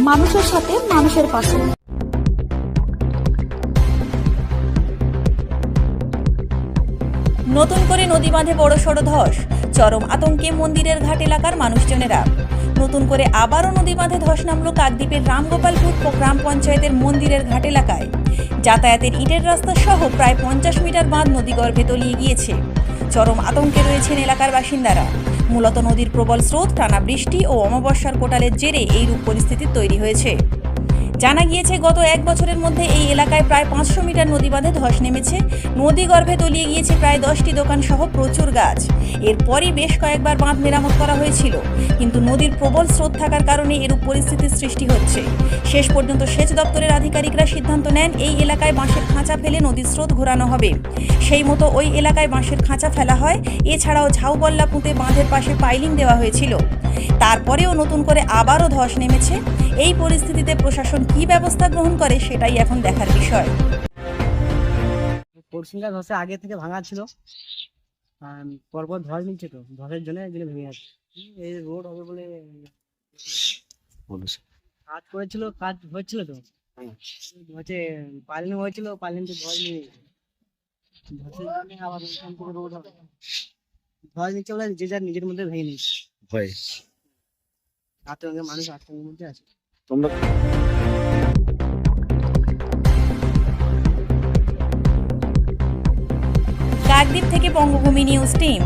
মানুষের সাথে মানুষের পাশে। নতুন করে নদী বাঁধে বড়সড় ধস, চরম আতঙ্কে মন্দিরের ঘাট এলাকার মানুষজনেরা। নতুন করে আবারও নদী বাঁধে ধস নামল কাকদ্বীপের রামগোপালপুর গ্রাম পঞ্চায়েতের মন্দিরের ঘাট এলাকায়। যাতায়াতের ইটের রাস্তা সহ প্রায় 50 মিটার বাঁধ নদীগর্ভে তলিয়ে গিয়েছে। চরম আতঙ্কে রয়েছেন এলাকার বাসিন্দারা। মূলত নদীর প্রবল স্রোত, টানা বৃষ্টি ও অমাবস্যার কোটালের জেরে এইরূপ পরিস্থিতি তৈরি হয়েছে। জানা গিয়েছে, গত 1 বছরের মধ্যে এই এলাকায় প্রায় 500 মিটার নদী বাঁধে ধস নেমেছে। নদী গর্ভে তলিয়ে গিয়েছে প্রায় 10টি দোকান সহ প্রচুর গাছ। এরপরই বেশ কয়েকবার বাঁধ মেরামত করা হয়েছিল, কিন্তু নদীর প্রবল স্রোত থাকার কারণে এরূপ পরিস্থিতির সৃষ্টি হচ্ছে। শেষ পর্যন্ত সেচ দপ্তরের আধিকারিকরা সিদ্ধান্ত নেন এই এলাকায় বাঁশের খাঁচা ফেলে নদীর স্রোত ঘোরানো হবে। সেই মতো ওই এলাকায় বাঁশের খাঁচা ফেলা হয়। এছাড়াও ঝাউবল্লা পুঁতে বাঁধের পাশে পাইলিং দেওয়া হয়েছিল। তারপরেও নতুন করে আবারও ধস নেমেছে। এই পরিস্থিতিতে প্রশাসন কি ব্যবস্থা গ্রহণ করে সেটাই এখন দেখার বিষয়। পরশুটা ধসে আগে থেকে ভাঙা ছিল, পরপর ধস নিচ্ছে, তো ধসের জন্য এগুলো ভেঙে যাচ্ছে। এই রোড হবে বলে কাজ করেছিল, কাজ হচ্ছিল তো হচ্ছে পাইলিং হয়েছিল, পাইলিং তো ধস নিয়ে ধসের জন্য আবার ওখান থেকে রোড হবে। ধস নিচ্ছে বলে যে যার নিজের মধ্যে ভেঙে নিচ্ছে হয়। আতঙ্কে মানুষ আতঙ্কের মধ্যে আছে। তোমরা কাকদ্বীপ থেকে বঙ্গভূমি নিউজ টিম।